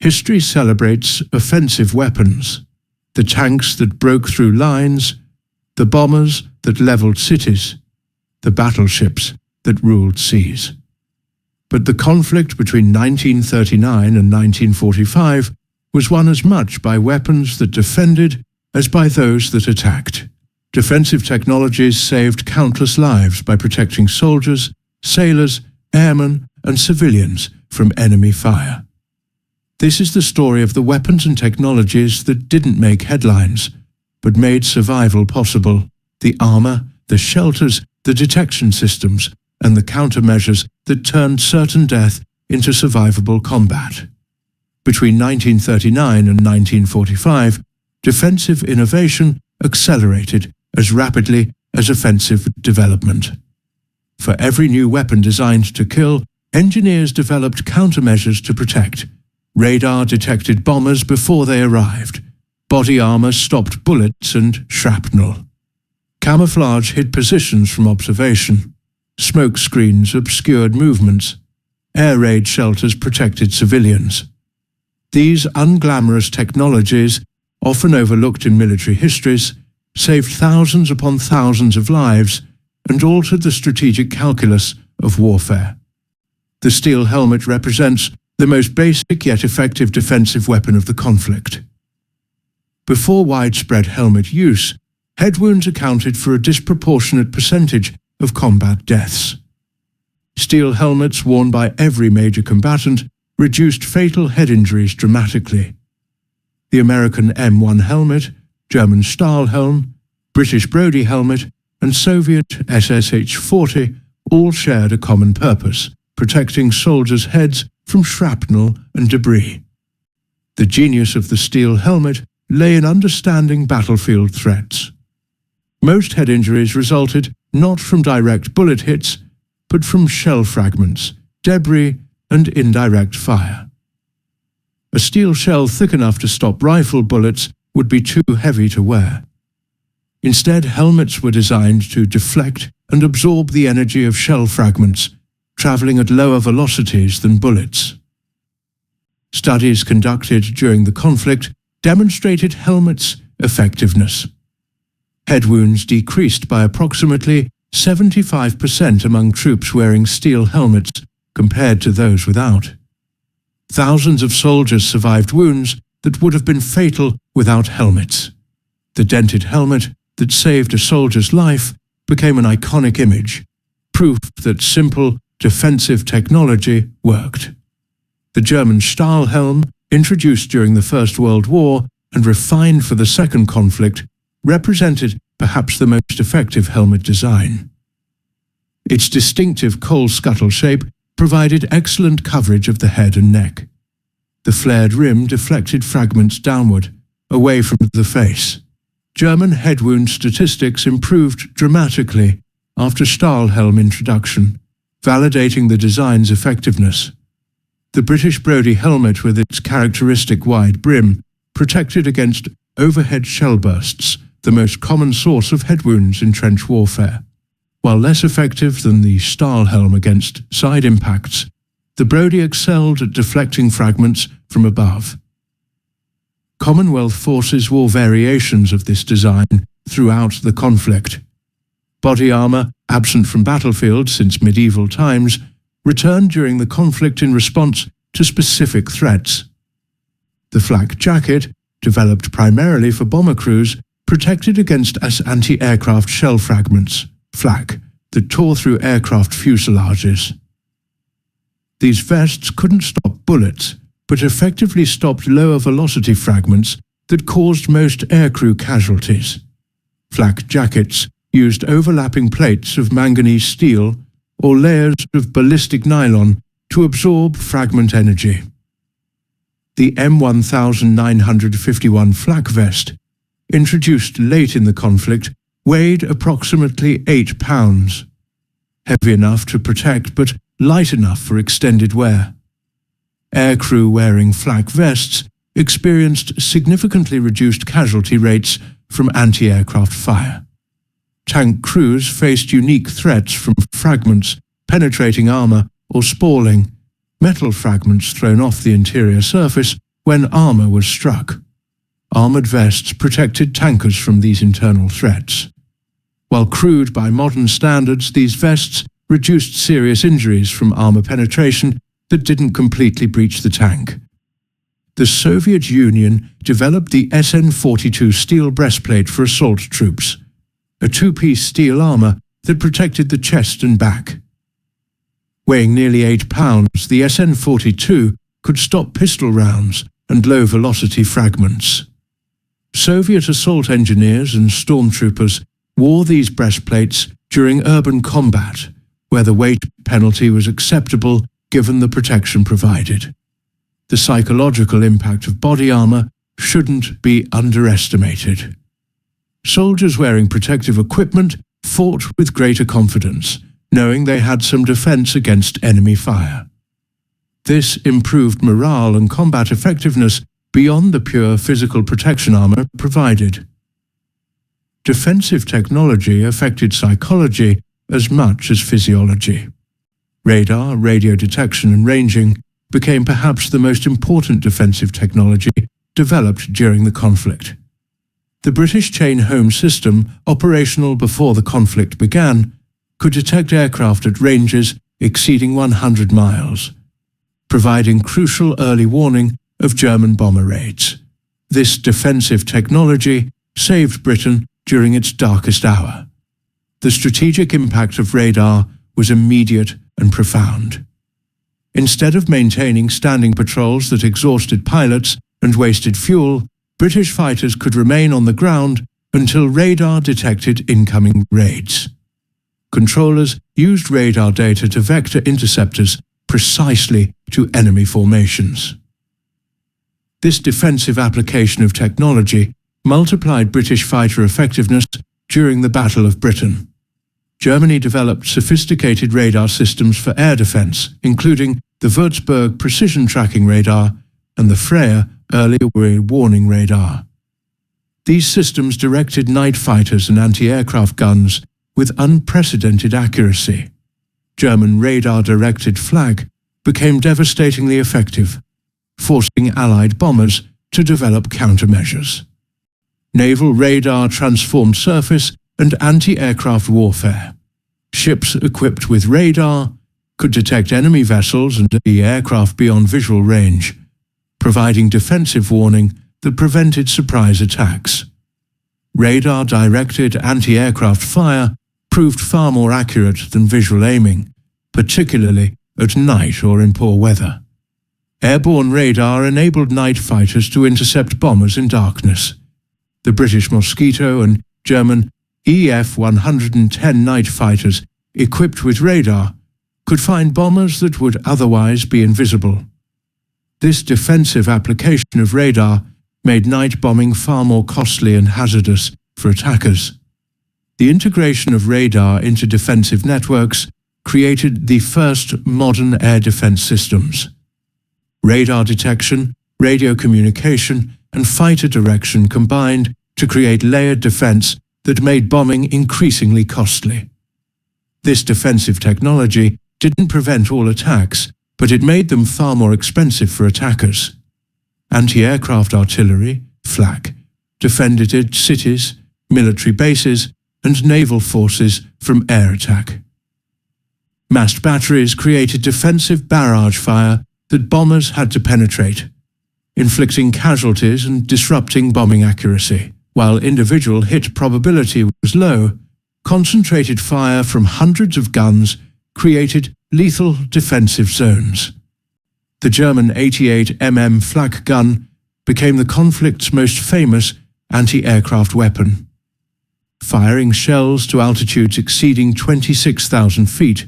history celebrates offensive weapons, the tanks that broke through lines, the bombers that leveled cities, the battleships that ruled seas. But the conflict between 1939 and 1945 was won as much by weapons that defended as by those that attacked. Defensive technologies saved countless lives by protecting soldiers, sailors, airmen, and civilians from enemy fire. This is the story of the weapons and technologies that didn't make headlines, but made survival possible: the armor, the shelters, the detection systems, and the countermeasures that turned certain death into survivable combat. Between 1939 and 1945, defensive innovation accelerated as rapidly as offensive development. For every new weapon designed to kill, engineers developed countermeasures to protect. Radar detected bombers before they arrived. Body armor stopped bullets and shrapnel. Camouflage hid positions from observation. Smoke screens obscured movements. Air raid shelters protected civilians. These unglamorous technologies, often overlooked in military histories, saved thousands upon thousands of lives and altered the strategic calculus of warfare. The steel helmet represents the most basic yet effective defensive weapon of the conflict. Before widespread helmet use, head wounds accounted for a disproportionate percentage of combat deaths. Steel helmets worn by every major combatant reduced fatal head injuries dramatically. The American M1 helmet, German Stahlhelm, British Brodie helmet, and Soviet SSH-40 all shared a common purpose: protecting soldiers' heads from shrapnel and debris. The genius of the steel helmet lay in understanding battlefield threats. Most head injuries resulted not from direct bullet hits, but from shell fragments, debris, and indirect fire. A steel shell thick enough to stop rifle bullets would be too heavy to wear. Instead, helmets were designed to deflect and absorb the energy of shell fragments, traveling at lower velocities than bullets. Studies conducted during the conflict demonstrated helmets' effectiveness. Head wounds decreased by approximately 75% among troops wearing steel helmets compared to those without. Thousands of soldiers survived wounds that would have been fatal without helmets. The dented helmet that saved a soldier's life became an iconic image, proof that simple, defensive technology worked. The German Stahlhelm, introduced during the First World War and refined for the Second Conflict, represented perhaps the most effective helmet design. Its distinctive coal scuttle shape provided excellent coverage of the head and neck. The flared rim deflected fragments downward, away from the face. German head wound statistics improved dramatically after Stahlhelm introduction, validating the design's effectiveness. The British Brodie helmet, with its characteristic wide brim, protected against overhead shell bursts, the most common source of head wounds in trench warfare. While less effective than the Stahlhelm against side impacts, the Brodie excelled at deflecting fragments from above. Commonwealth forces wore variations of this design throughout the conflict. Body armor, absent from battlefields since medieval times, returned during the conflict in response to specific threats. The flak jacket, developed primarily for bomber crews, protected against anti-aircraft shell fragments, flak, that tore through aircraft fuselages. These vests couldn't stop bullets, but effectively stopped lower velocity fragments that caused most aircrew casualties. Flak jackets used overlapping plates of manganese steel or layers of ballistic nylon to absorb fragment energy. The M1951 flak vest, introduced late in the conflict, weighed approximately 8 pounds, heavy enough to protect but light enough for extended wear. Aircrew wearing flak vests experienced significantly reduced casualty rates from anti-aircraft fire. Tank crews faced unique threats from fragments penetrating armor or spalling, metal fragments thrown off the interior surface, when armor was struck. Armored vests protected tankers from these internal threats. While crude by modern standards, these vests reduced serious injuries from armor penetration that didn't completely breach the tank. The Soviet Union developed the SN-42 steel breastplate for assault troops, a two-piece steel armor that protected the chest and back. Weighing nearly 8 pounds, the SN-42 could stop pistol rounds and low-velocity fragments. Soviet assault engineers and stormtroopers wore these breastplates during urban combat, where the weight penalty was acceptable given the protection provided. The psychological impact of body armor shouldn't be underestimated. Soldiers wearing protective equipment fought with greater confidence, knowing they had some defense against enemy fire. This improved morale and combat effectiveness beyond the pure physical protection armor provided. Defensive technology affected psychology as much as physiology. Radar, radio detection and ranging became perhaps the most important defensive technology developed during the conflict. The British chain home system, operational before the conflict began, could detect aircraft at ranges exceeding 100 miles, providing crucial early warning of German bomber raids. This defensive technology saved Britain during its darkest hour. The strategic impact of radar was immediate and profound. Instead of maintaining standing patrols that exhausted pilots and wasted fuel, British fighters could remain on the ground until radar detected incoming raids. Controllers used radar data to vector interceptors precisely to enemy formations. This defensive application of technology multiplied British fighter effectiveness during the Battle of Britain. Germany developed sophisticated radar systems for air defense, including the Würzburg precision tracking radar and the Freya early warning radar. These systems directed night fighters and anti-aircraft guns with unprecedented accuracy. German radar-directed flak became devastatingly effective, forcing Allied bombers to develop countermeasures. Naval radar transformed surface and anti-aircraft warfare. Ships equipped with radar could detect enemy vessels and aircraft beyond visual range, providing defensive warning that prevented surprise attacks. Radar-directed anti-aircraft fire proved far more accurate than visual aiming, particularly at night or in poor weather. Airborne radar enabled night fighters to intercept bombers in darkness. The British Mosquito and German EF-110 night fighters equipped with radar could find bombers that would otherwise be invisible. This defensive application of radar made night bombing far more costly and hazardous for attackers. The integration of radar into defensive networks created the first modern air defense systems. Radar detection, radio communication, and fighter direction combined to create layered defense that made bombing increasingly costly. This defensive technology didn't prevent all attacks, but it made them far more expensive for attackers. Anti-aircraft artillery, flak, defended cities, military bases, and naval forces from air attack. Massed batteries created defensive barrage fire that bombers had to penetrate, inflicting casualties and disrupting bombing accuracy. While individual hit probability was low, concentrated fire from hundreds of guns created lethal defensive zones. The German 88mm flak gun became the conflict's most famous anti-aircraft weapon. Firing shells to altitudes exceeding 26,000 feet,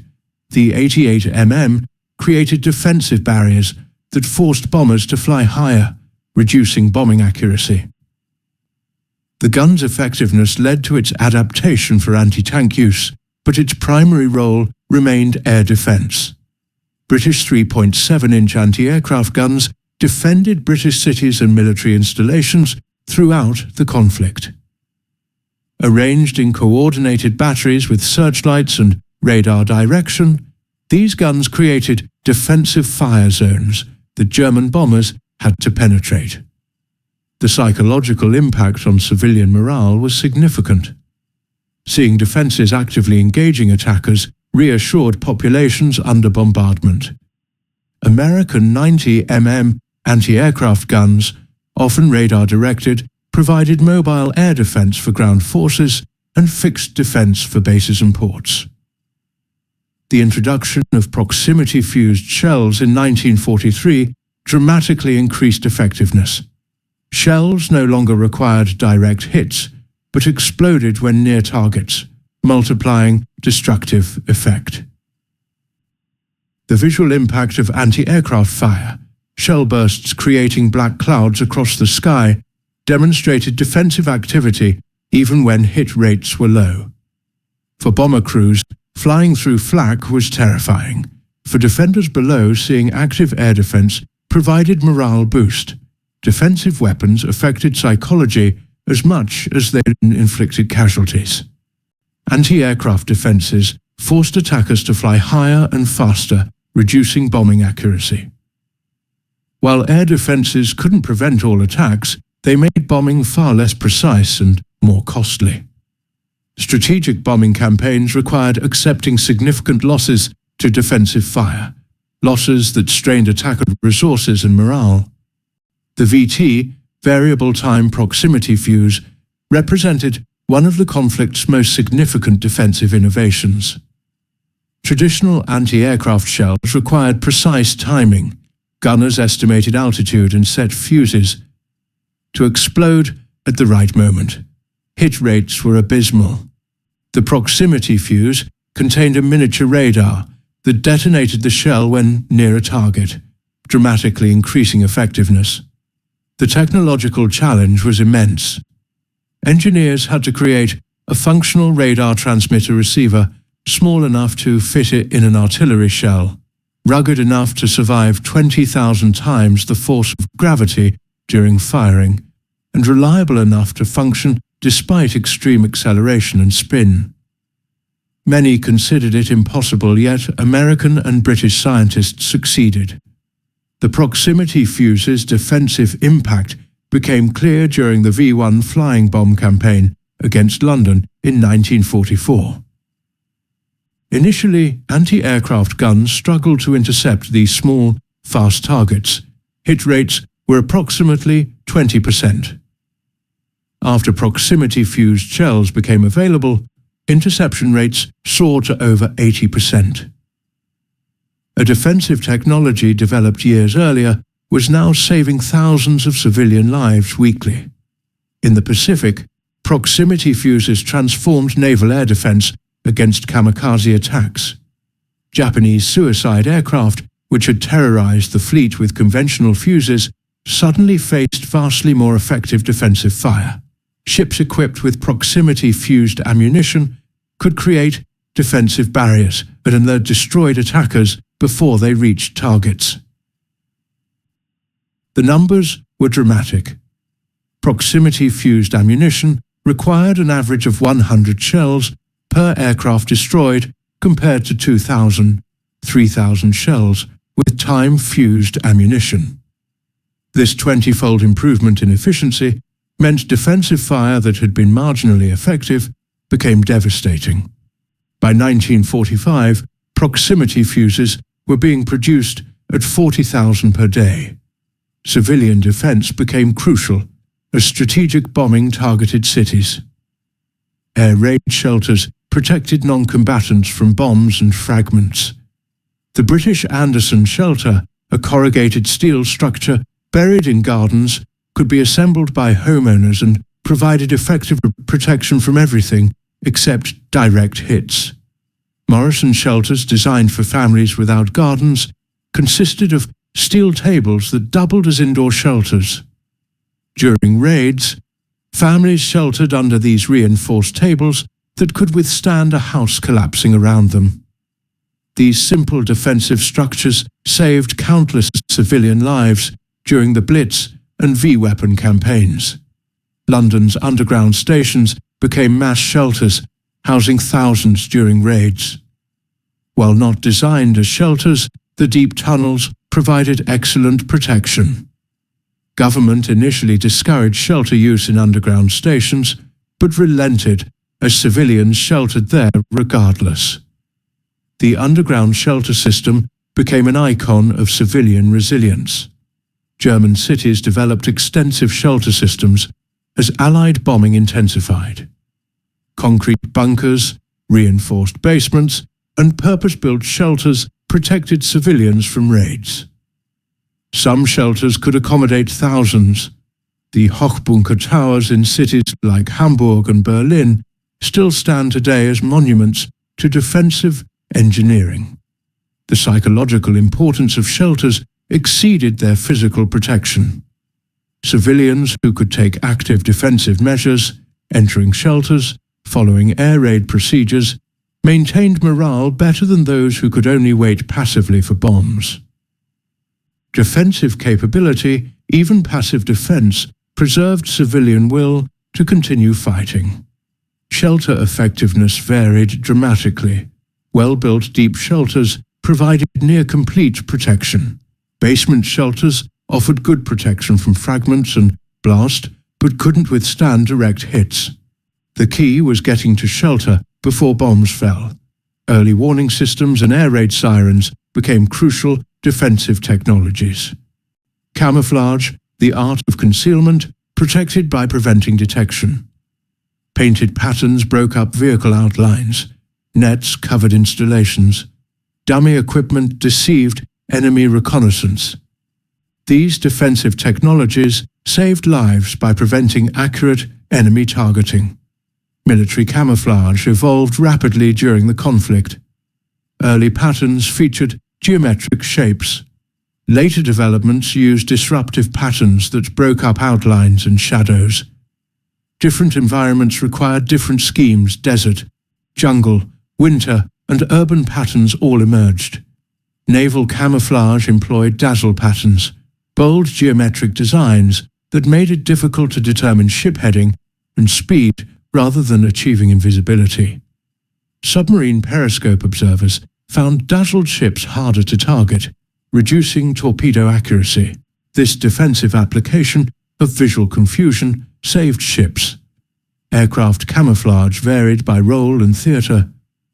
the 88mm created defensive barriers that forced bombers to fly higher, reducing bombing accuracy. The gun's effectiveness led to its adaptation for anti-tank use, but its primary role remained air defense. British 3.7-inch anti-aircraft guns defended British cities and military installations throughout the conflict. Arranged in coordinated batteries with searchlights and radar direction, these guns created defensive fire zones that German bombers had to penetrate. The psychological impact on civilian morale was significant. Seeing defenses actively engaging attackers reassured populations under bombardment. American 90 mm anti-aircraft guns, often radar-directed, provided mobile air defense for ground forces and fixed defense for bases and ports. The introduction of proximity-fused shells in 1943 dramatically increased effectiveness. Shells no longer required direct hits, but exploded when near targets, multiplying destructive effect. The visual impact of anti-aircraft fire, shell bursts creating black clouds across the sky, demonstrated defensive activity even when hit rates were low. For bomber crews, flying through flak was terrifying. For defenders below, seeing active air defense provided morale boost. Defensive weapons affected psychology as much as they inflicted casualties. Anti-aircraft defenses forced attackers to fly higher and faster, reducing bombing accuracy. While air defenses couldn't prevent all attacks, they made bombing far less precise and more costly. Strategic bombing campaigns required accepting significant losses to defensive fire, losses that strained attacker resources and morale. The VT, variable time proximity fuse, represented one of the conflict's most significant defensive innovations. Traditional anti-aircraft shells required precise timing. Gunners estimated altitude and set fuses to explode at the right moment. Hit rates were abysmal. The proximity fuse contained a miniature radar that detonated the shell when near a target, dramatically increasing effectiveness. The technological challenge was immense. Engineers had to create a functional radar transmitter receiver small enough to fit it in an artillery shell, rugged enough to survive 20,000 times the force of gravity during firing, and reliable enough to function despite extreme acceleration and spin. Many considered it impossible, yet American and British scientists succeeded. The proximity fuse's defensive impact became clear during the V1 flying bomb campaign against London in 1944. Initially, anti-aircraft guns struggled to intercept these small, fast targets. Hit rates were approximately 20%. After proximity-fused shells became available, interception rates soared to over 80%. A defensive technology developed years earlier was now saving thousands of civilian lives weekly. In the Pacific, proximity fuses transformed naval air defense against kamikaze attacks. Japanese suicide aircraft, which had terrorized the fleet with conventional fuses, suddenly faced vastly more effective defensive fire. Ships equipped with proximity-fused ammunition could create defensive barriers and destroyed attackers before they reached targets. The numbers were dramatic. Proximity-fused ammunition required an average of 100 shells per aircraft destroyed compared to 2,000, 3,000 shells with time-fused ammunition. This 20-fold improvement in efficiency meant defensive fire that had been marginally effective became devastating. By 1945, proximity fuses were being produced at 40,000 per day. Civilian defense became crucial as strategic bombing targeted cities. Air raid shelters protected non-combatants from bombs and fragments. The British Anderson shelter, a corrugated steel structure buried in gardens, could be assembled by homeowners and provided effective protection from everything except direct hits. Morrison shelters, designed for families without gardens, consisted of steel tables that doubled as indoor shelters. During raids, families sheltered under these reinforced tables that could withstand a house collapsing around them. These simple defensive structures saved countless civilian lives during the Blitz and V-weapon campaigns. London's underground stations became mass shelters, housing thousands during raids. While not designed as shelters, the deep tunnels provided excellent protection. Government initially discouraged shelter use in underground stations, but relented as civilians sheltered there regardless. The underground shelter system became an icon of civilian resilience. German cities developed extensive shelter systems as Allied bombing intensified. Concrete bunkers, reinforced basements, and purpose-built shelters protected civilians from raids. Some shelters could accommodate thousands. The Hochbunker towers in cities like Hamburg and Berlin still stand today as monuments to defensive engineering. The psychological importance of shelters exceeded their physical protection. Civilians who could take active defensive measures, entering shelters, following air raid procedures, maintained morale better than those who could only wait passively for bombs. Defensive capability, even passive defense, preserved civilian will to continue fighting. Shelter effectiveness varied dramatically. Well-built deep shelters provided near-complete protection. Basement shelters offered good protection from fragments and blast, but couldn't withstand direct hits. The key was getting to shelter before bombs fell. Early warning systems and air raid sirens became crucial defensive technologies. Camouflage, the art of concealment, protected by preventing detection. Painted patterns broke up vehicle outlines. Nets covered installations. Dummy equipment deceived enemy reconnaissance. These defensive technologies saved lives by preventing accurate enemy targeting. Military camouflage evolved rapidly during the conflict. Early patterns featured geometric shapes. Later developments used disruptive patterns that broke up outlines and shadows. Different environments required different schemes: desert, jungle, winter, and urban patterns all emerged. Naval camouflage employed dazzle patterns, bold geometric designs that made it difficult to determine ship heading and speed rather than achieving invisibility. Submarine periscope observers found dazzled ships harder to target, reducing torpedo accuracy. This defensive application of visual confusion saved ships. Aircraft camouflage varied by role and theater.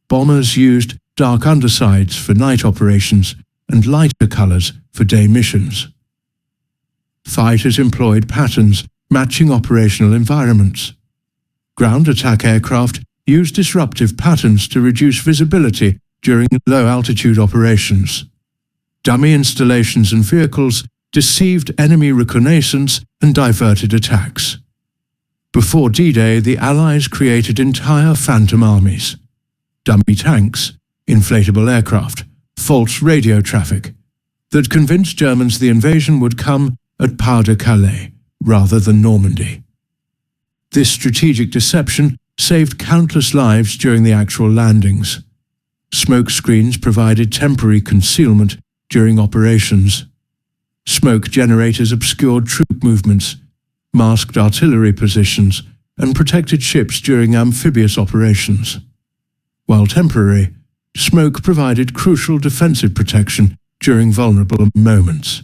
Bombers used dark undersides for night operations and lighter colors for day missions. Fighters employed patterns matching operational environments. Ground attack aircraft used disruptive patterns to reduce visibility during low-altitude operations. Dummy installations and vehicles deceived enemy reconnaissance and diverted attacks. Before D-Day, the Allies created entire phantom armies. Dummy tanks, inflatable aircraft, false radio traffic, that convinced Germans the invasion would come at Pas-de-Calais rather than Normandy. This strategic deception saved countless lives during the actual landings. Smoke screens provided temporary concealment during operations. Smoke generators obscured troop movements, masked artillery positions, and protected ships during amphibious operations. While temporary, smoke provided crucial defensive protection during vulnerable moments.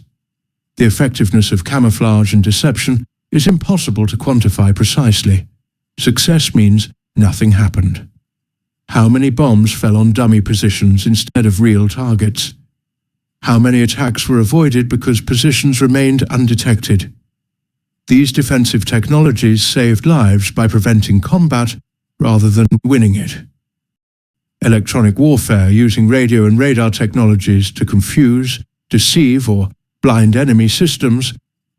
The effectiveness of camouflage and deception is impossible to quantify precisely. Success means nothing happened. How many bombs fell on dummy positions instead of real targets? How many attacks were avoided because positions remained undetected? These defensive technologies saved lives by preventing combat rather than winning it. Electronic warfare using radio and radar technologies to confuse, deceive, or blind enemy systems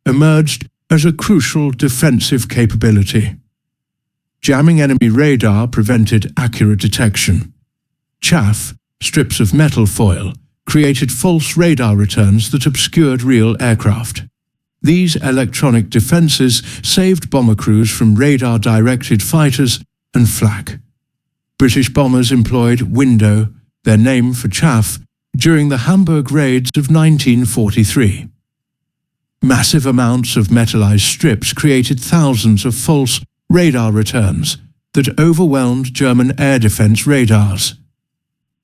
emerged as a crucial defensive capability. Jamming enemy radar prevented accurate detection. Chaff, strips of metal foil, created false radar returns that obscured real aircraft. These electronic defenses saved bomber crews from radar-directed fighters and flak. British bombers employed window, their name for chaff, during the Hamburg raids of 1943. Massive amounts of metallized strips created thousands of false radar returns that overwhelmed German air defense radars.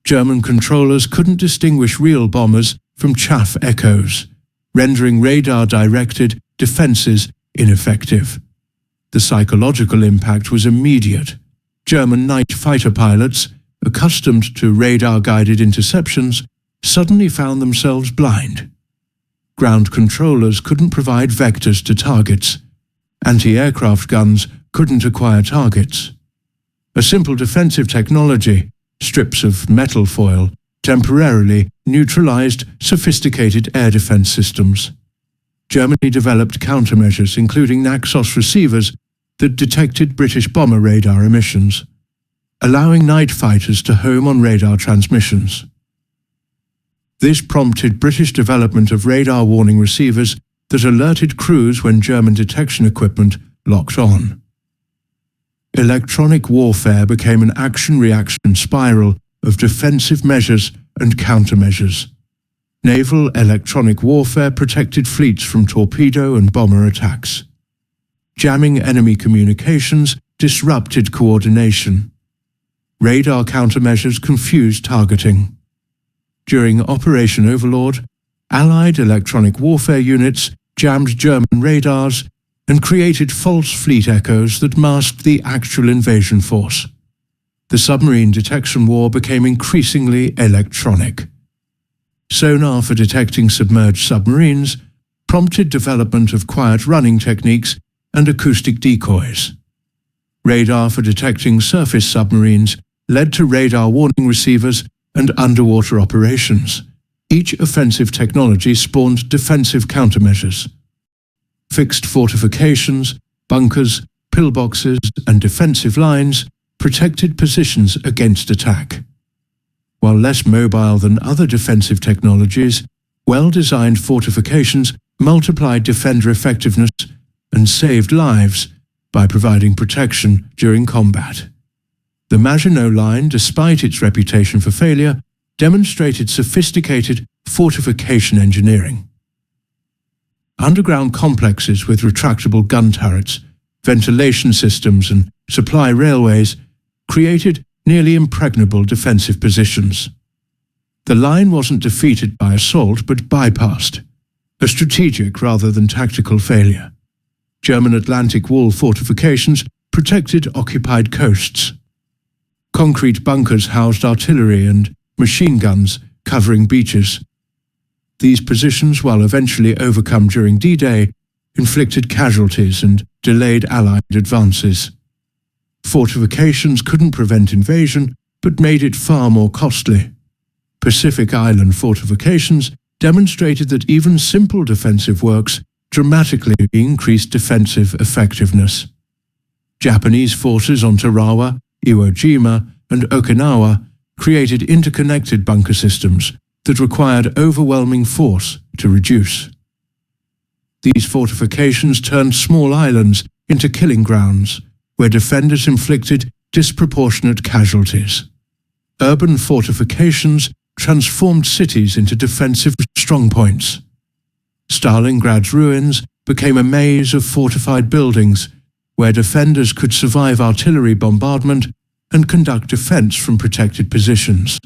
German controllers couldn't distinguish real bombers from chaff echoes. rendering radar-directed defences ineffective. The psychological impact was immediate. German night fighter pilots, accustomed to radar-guided interceptions, suddenly found themselves blind. Ground controllers couldn't provide vectors to targets. Anti-aircraft guns couldn't acquire targets. A simple defensive technology, strips of metal foil, temporarily neutralized sophisticated air defense systems. Germany developed countermeasures, including Naxos receivers that detected British bomber radar emissions, allowing night fighters to home on radar transmissions. This prompted British development of radar warning receivers that alerted crews when German detection equipment locked on. Electronic warfare became an action-reaction spiral of defensive measures and countermeasures. Naval electronic warfare protected fleets from torpedo and bomber attacks. Jamming enemy communications disrupted coordination. Radar countermeasures confused targeting. During Operation Overlord, Allied electronic warfare units jammed German radars and created false fleet echoes that masked the actual invasion force. The submarine detection war became increasingly electronic. Sonar for detecting submerged submarines prompted development of quiet running techniques and acoustic decoys. Radar for detecting surface submarines led to radar warning receivers and underwater operations. Each offensive technology spawned defensive countermeasures. Fixed fortifications, bunkers, pillboxes, and defensive lines protected positions against attack. While less mobile than other defensive technologies, well-designed fortifications multiplied defender effectiveness and saved lives by providing protection during combat. The Maginot Line, despite its reputation for failure, demonstrated sophisticated fortification engineering. Underground complexes with retractable gun turrets, ventilation systems, and supply railways created nearly impregnable defensive positions. The line wasn't defeated by assault but bypassed, a strategic rather than tactical failure. German Atlantic Wall fortifications protected occupied coasts. Concrete bunkers housed artillery and machine guns covering beaches. These positions, while eventually overcome during D-Day, inflicted casualties and delayed Allied advances. Fortifications couldn't prevent invasion, but made it far more costly. Pacific Island fortifications demonstrated that even simple defensive works dramatically increased defensive effectiveness. Japanese forces on Tarawa, Iwo Jima, and Okinawa created interconnected bunker systems that required overwhelming force to reduce. These fortifications turned small islands into killing grounds, where defenders inflicted disproportionate casualties. Urban fortifications transformed cities into defensive strongpoints. Stalingrad's ruins became a maze of fortified buildings, where defenders could survive artillery bombardment and conduct defense from protected positions.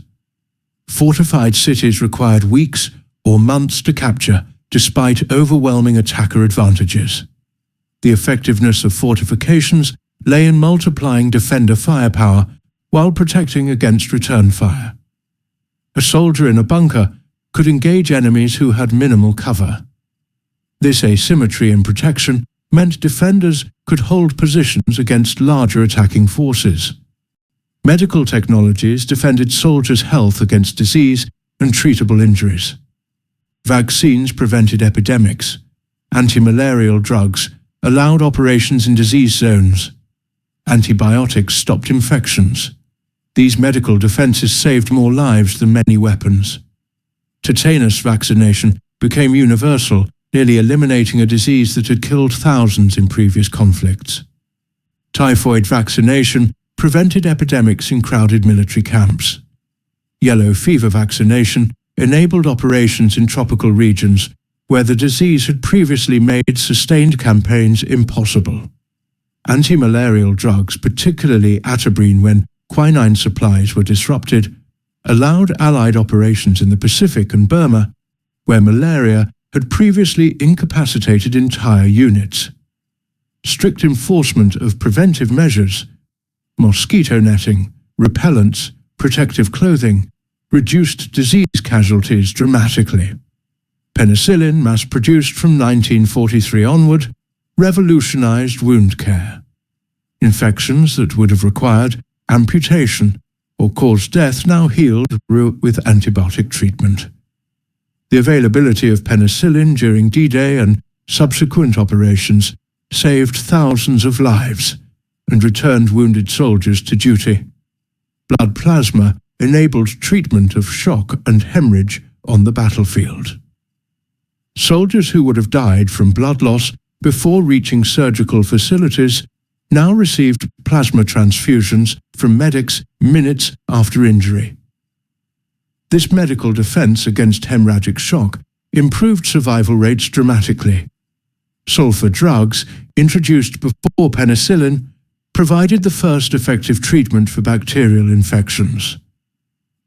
Fortified cities required weeks or months to capture, despite overwhelming attacker advantages. The effectiveness of fortifications lay in multiplying defender firepower while protecting against return fire. A soldier in a bunker could engage enemies who had minimal cover. This asymmetry in protection meant defenders could hold positions against larger attacking forces. Medical technologies defended soldiers' health against disease and treatable injuries. Vaccines prevented epidemics. Anti-malarial drugs allowed operations in disease zones. Antibiotics stopped infections. These medical defenses saved more lives than many weapons. Tetanus vaccination became universal, nearly eliminating a disease that had killed thousands in previous conflicts. Typhoid vaccination prevented epidemics in crowded military camps. Yellow fever vaccination enabled operations in tropical regions where the disease had previously made sustained campaigns impossible. Anti-malarial drugs, particularly atabrine when quinine supplies were disrupted, allowed Allied operations in the Pacific and Burma, where malaria had previously incapacitated entire units. Strict enforcement of preventive measures, mosquito netting, repellents, protective clothing, reduced disease casualties dramatically. Penicillin, mass-produced from 1943 onward, revolutionized wound care. Infections that would have required amputation or caused death now healed with antibiotic treatment. The availability of penicillin during D-Day and subsequent operations saved thousands of lives and returned wounded soldiers to duty. Blood plasma enabled treatment of shock and hemorrhage on the battlefield. Soldiers who would have died from blood loss before reaching surgical facilities now received plasma transfusions from medics minutes after injury. This medical defense against hemorrhagic shock improved survival rates dramatically. Sulfur drugs, introduced before penicillin, provided the first effective treatment for bacterial infections.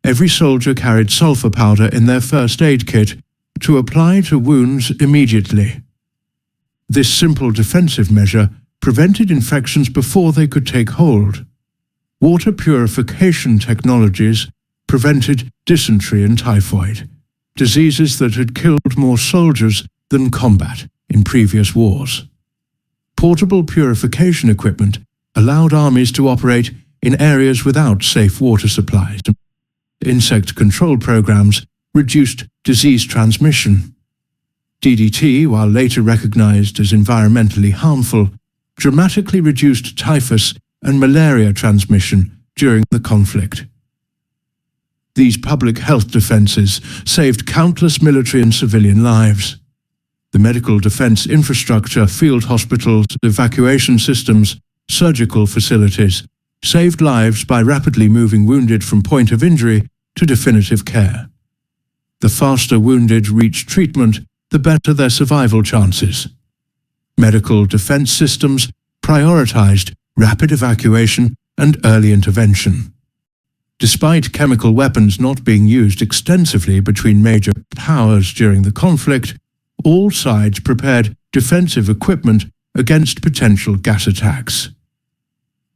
Every soldier carried sulfur powder in their first aid kit to apply to wounds immediately. This simple defensive measure prevented infections before they could take hold. Water purification technologies prevented dysentery and typhoid, diseases that had killed more soldiers than combat in previous wars. Portable purification equipment allowed armies to operate in areas without safe water supplies. Insect control programs reduced disease transmission. DDT, while later recognized as environmentally harmful, dramatically reduced typhus and malaria transmission during the conflict. These public health defenses saved countless military and civilian lives. The medical defense infrastructure, field hospitals, evacuation systems, surgical facilities saved lives by rapidly moving wounded from point of injury to definitive care. The faster wounded reached treatment, the better their survival chances. Medical defense systems prioritized rapid evacuation and early intervention. Despite chemical weapons not being used extensively between major powers during the conflict, all sides prepared defensive equipment against potential gas attacks.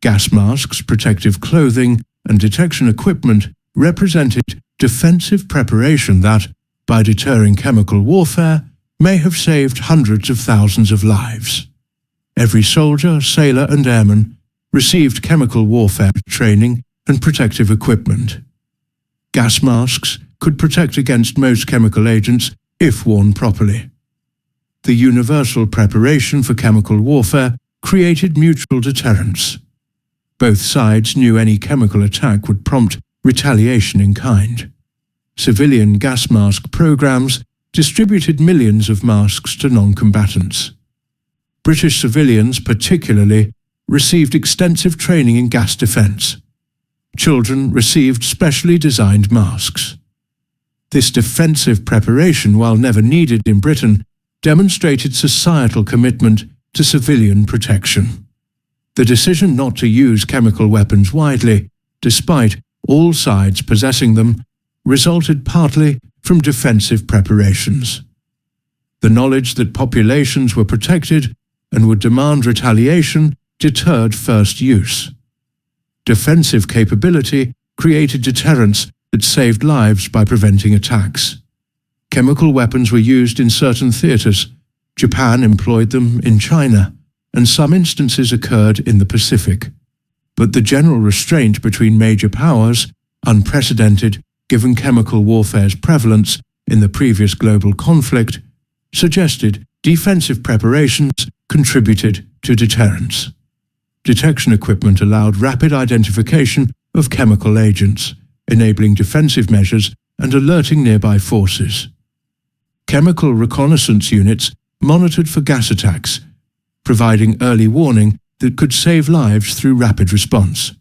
Gas masks, protective clothing, and detection equipment represented defensive preparation that, by deterring chemical warfare, may have saved hundreds of thousands of lives. Every soldier, sailor, and airman received chemical warfare training and protective equipment. Gas masks could protect against most chemical agents if worn properly. The universal preparation for chemical warfare created mutual deterrence. Both sides knew any chemical attack would prompt retaliation in kind. Civilian gas mask programs distributed millions of masks to non-combatants. British civilians, particularly, received extensive training in gas defense. Children received specially designed masks. This defensive preparation, while never needed in Britain, demonstrated societal commitment to civilian protection. The decision not to use chemical weapons widely, despite all sides possessing them, resulted partly from defensive preparations. The knowledge that populations were protected and would demand retaliation deterred first use. Defensive capability created deterrence that saved lives by preventing attacks. Chemical weapons were used in certain theaters. Japan employed them in China, and some instances occurred in the Pacific. But the general restraint between major powers, unprecedented given chemical warfare's prevalence in the previous global conflict, suggested defensive preparations contributed to deterrence. Detection equipment allowed rapid identification of chemical agents, enabling defensive measures and alerting nearby forces. Chemical reconnaissance units monitored for gas attacks, providing early warning that could save lives through rapid response.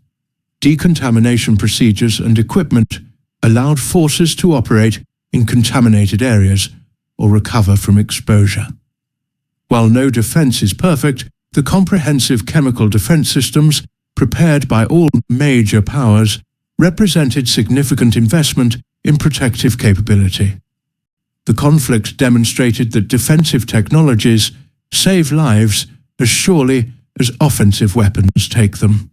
Decontamination procedures and equipment allowed forces to operate in contaminated areas or recover from exposure. While no defense is perfect, the comprehensive chemical defense systems, prepared by all major powers, represented significant investment in protective capability. The conflict demonstrated that defensive technologies save lives as surely as offensive weapons take them.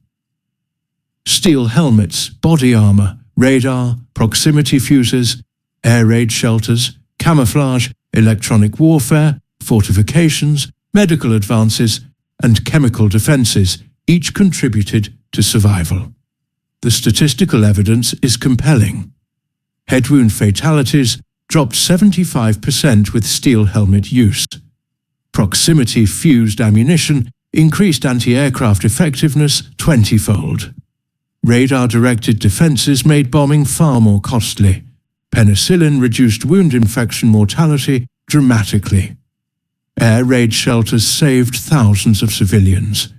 Steel helmets, body armor, radar, proximity fuses, air raid shelters, camouflage, electronic warfare, fortifications, medical advances, and chemical defenses each contributed to survival. The statistical evidence is compelling. Head wound fatalities dropped 75% with steel helmet use. Proximity fused ammunition increased anti-aircraft effectiveness 20-fold. Radar-directed defenses made bombing far more costly. Penicillin reduced wound infection mortality dramatically. Air raid shelters saved thousands of civilians.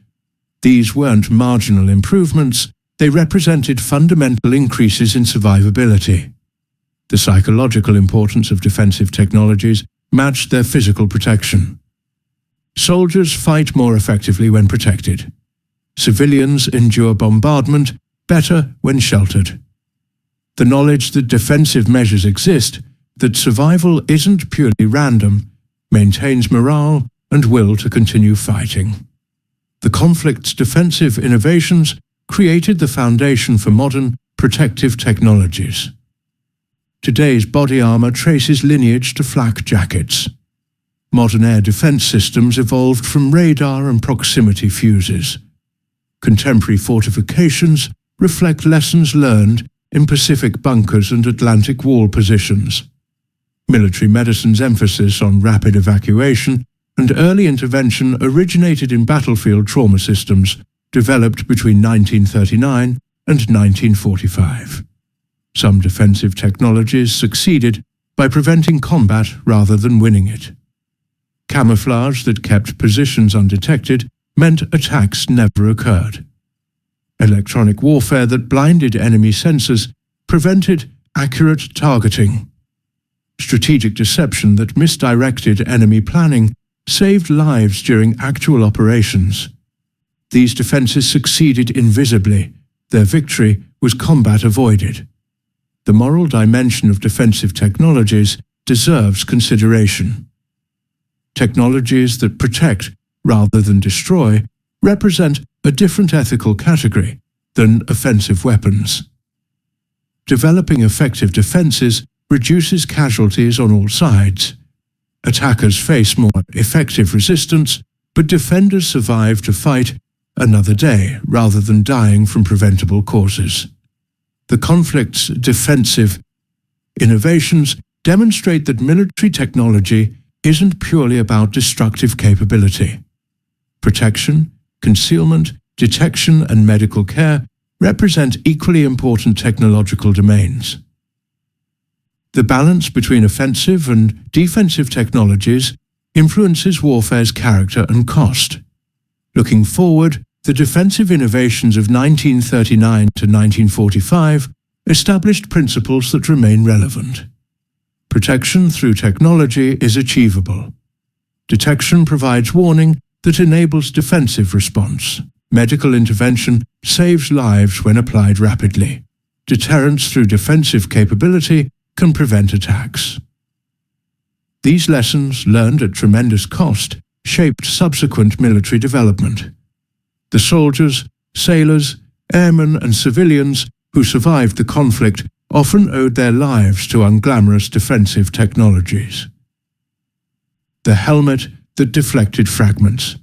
These weren't marginal improvements, they represented fundamental increases in survivability. The psychological importance of defensive technologies matched their physical protection. Soldiers fight more effectively when protected. Civilians endure bombardment better when sheltered. The knowledge that defensive measures exist, that survival isn't purely random, maintains morale and will to continue fighting. The conflict's defensive innovations created the foundation for modern protective technologies. Today's body armor traces lineage to flak jackets. Modern air defense systems evolved from radar and proximity fuses. Contemporary fortifications reflect lessons learned in Pacific bunkers and Atlantic wall positions. Military medicine's emphasis on rapid evacuation and early intervention originated in battlefield trauma systems developed between 1939 and 1945. Some defensive technologies succeeded by preventing combat rather than winning it. Camouflage that kept positions undetected meant attacks never occurred. Electronic warfare that blinded enemy sensors prevented accurate targeting. Strategic deception that misdirected enemy planning saved lives during actual operations. These defenses succeeded invisibly. Their victory was combat avoided. The moral dimension of defensive technologies deserves consideration. Technologies that protect rather than destroy represent a different ethical category than offensive weapons. Developing effective defenses reduces casualties on all sides. Attackers face more effective resistance, but defenders survive to fight another day rather than dying from preventable causes. The conflict's defensive innovations demonstrate that military technology isn't purely about destructive capability. Protection, concealment, detection, and medical care represent equally important technological domains. The balance between offensive and defensive technologies influences warfare's character and cost. Looking forward, the defensive innovations of 1939 to 1945 established principles that remain relevant. Protection through technology is achievable. Detection provides warning that enables defensive response. Medical intervention saves lives when applied rapidly. Deterrence through defensive capability can prevent attacks. These lessons, learned at tremendous cost, shaped subsequent military development. The soldiers, sailors, airmen, and civilians who survived the conflict often owed their lives to unglamorous defensive technologies. The helmet that deflected fragments,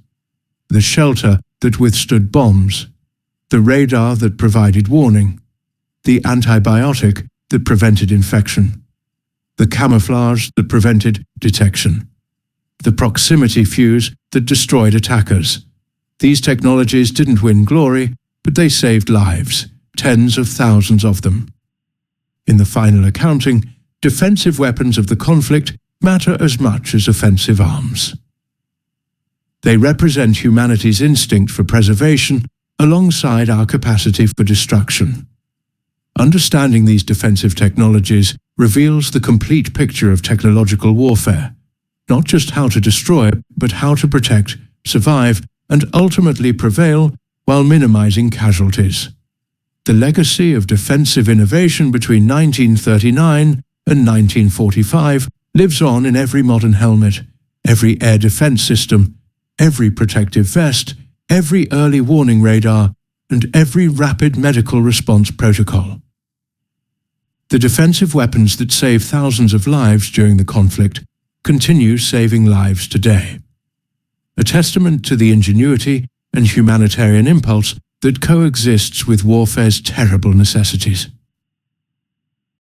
the shelter that withstood bombs, the radar that provided warning, the antibiotic that prevented infection, the camouflage that prevented detection, the proximity fuse that destroyed attackers. These technologies didn't win glory, but they saved lives, tens of thousands of them. In the final accounting, defensive weapons of the conflict matter as much as offensive arms. They represent humanity's instinct for preservation alongside our capacity for destruction. Understanding these defensive technologies reveals the complete picture of technological warfare, not just how to destroy, but how to protect, survive, and ultimately prevail while minimizing casualties. The legacy of defensive innovation between 1939 and 1945 lives on in every modern helmet, every air defense system, every protective vest, every early warning radar, and every rapid medical response protocol. The defensive weapons that saved thousands of lives during the conflict continue saving lives today. A testament to the ingenuity and humanitarian impulse that coexists with warfare's terrible necessities.